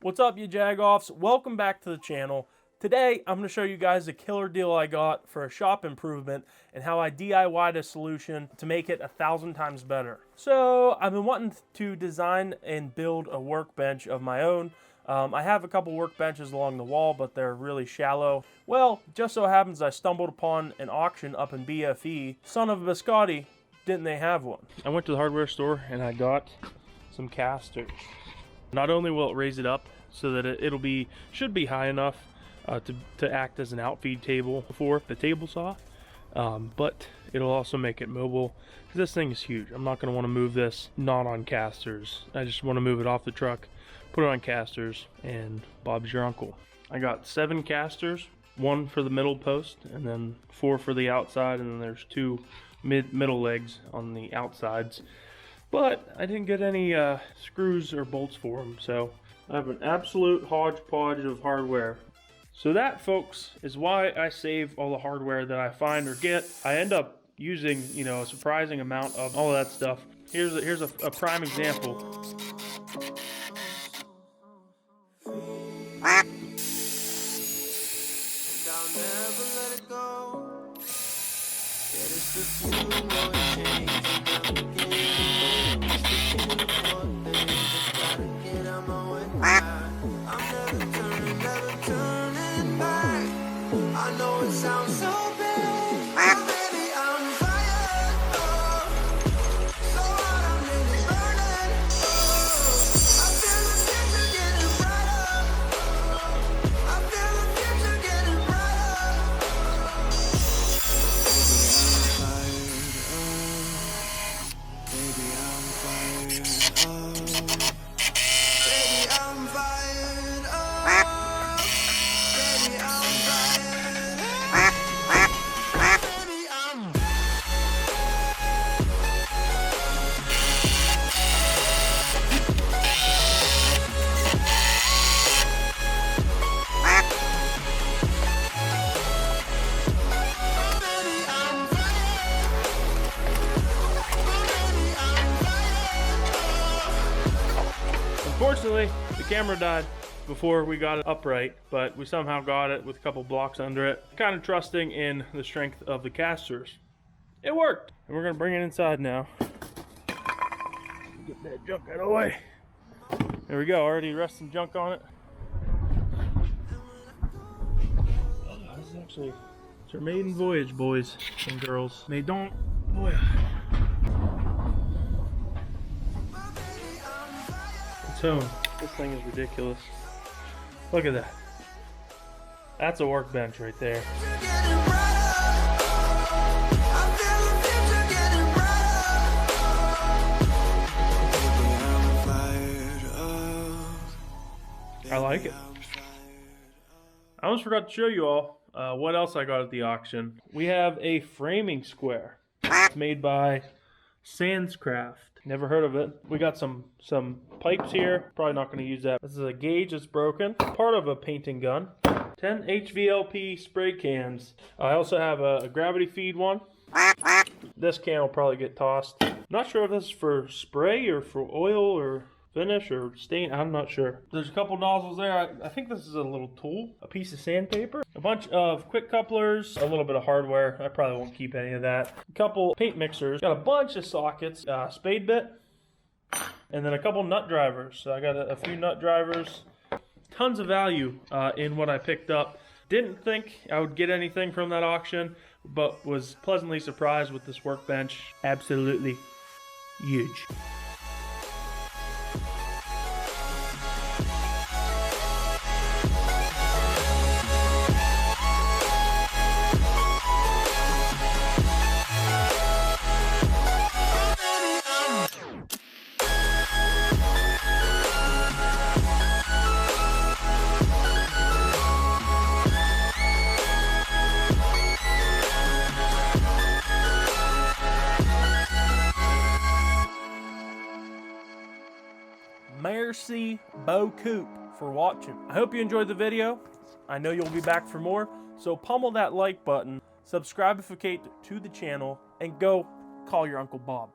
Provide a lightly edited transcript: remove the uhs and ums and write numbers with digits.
What's up, you Jagoffs? Welcome back to the channel. Today, I'm going to show you guys a killer deal I got for a shop improvement and how I DIY'd a solution to make it 1,000 times better. So, I've been wanting to design and build a workbench of my own. I have a couple workbenches along the wall, but they're really shallow. Well, just so happens I stumbled upon an auction up in BFE. Son of a biscotti, didn't they have one? I went to the hardware store and I got some casters. Not only will it raise it up so that it should be high enough to act as an outfeed table for the table saw, but it'll also make it mobile, because this thing is huge. I'm not going to want to move this not on casters. I just want to move it off the truck, put it on casters, and Bob's your uncle. I got 7 casters, 1 for the middle post, and then 4 for the outside, and then there's 2 middle legs on the outsides. But I didn't get any screws or bolts for them, so I have an absolute hodgepodge of hardware. So that, folks, is why I save all the hardware that I find or get. I end up using, you know, a surprising amount of all of that stuff. Here's a prime example. I know it sounds so big, but baby, I'm fired. So hot, I'm really burning. I feel the future getting brighter. I feel the future getting brighter. Baby, I'm fired. Baby, I'm fired. Baby, I'm fired. Unfortunately, the camera died before we got it upright, but we somehow got it with a couple blocks under it. Kind of trusting in the strength of the casters. It worked! And we're going to bring it inside now. Get that junk out of the way. There we go, already resting junk on it. Oh, this is actually, it's our maiden voyage, boys and girls. Maiden voyage. Tone. This thing is ridiculous. Look at that. That's a workbench right there. I like it. I almost forgot to show you all what else I got at the auction. We have a framing square. It's made by Sandscraft. Never heard of it. We got some pipes here. Probably not going to use that. This is a gauge that's broken. Part of a painting gun. 10 HVLP spray cans. I also have a gravity feed one. This can will probably get tossed. Not sure if this is for spray or for oil or finish or stain. I'm not sure. There's a couple nozzles there. I think this is a little tool. A piece of sandpaper. A bunch of quick couplers. A little bit of hardware. I probably won't keep any of that. A couple paint mixers. Got a bunch of sockets. Spade bit. And then a couple nut drivers. So I got a few nut drivers. Tons of value in what I picked up. Didn't think I would get anything from that auction, but was pleasantly surprised with this workbench. Absolutely huge. Merci beaucoup for watching. I hope you enjoyed the video. I know you'll be back for more, so pummel that like button, subscribe to the channel, and go call your Uncle Bob.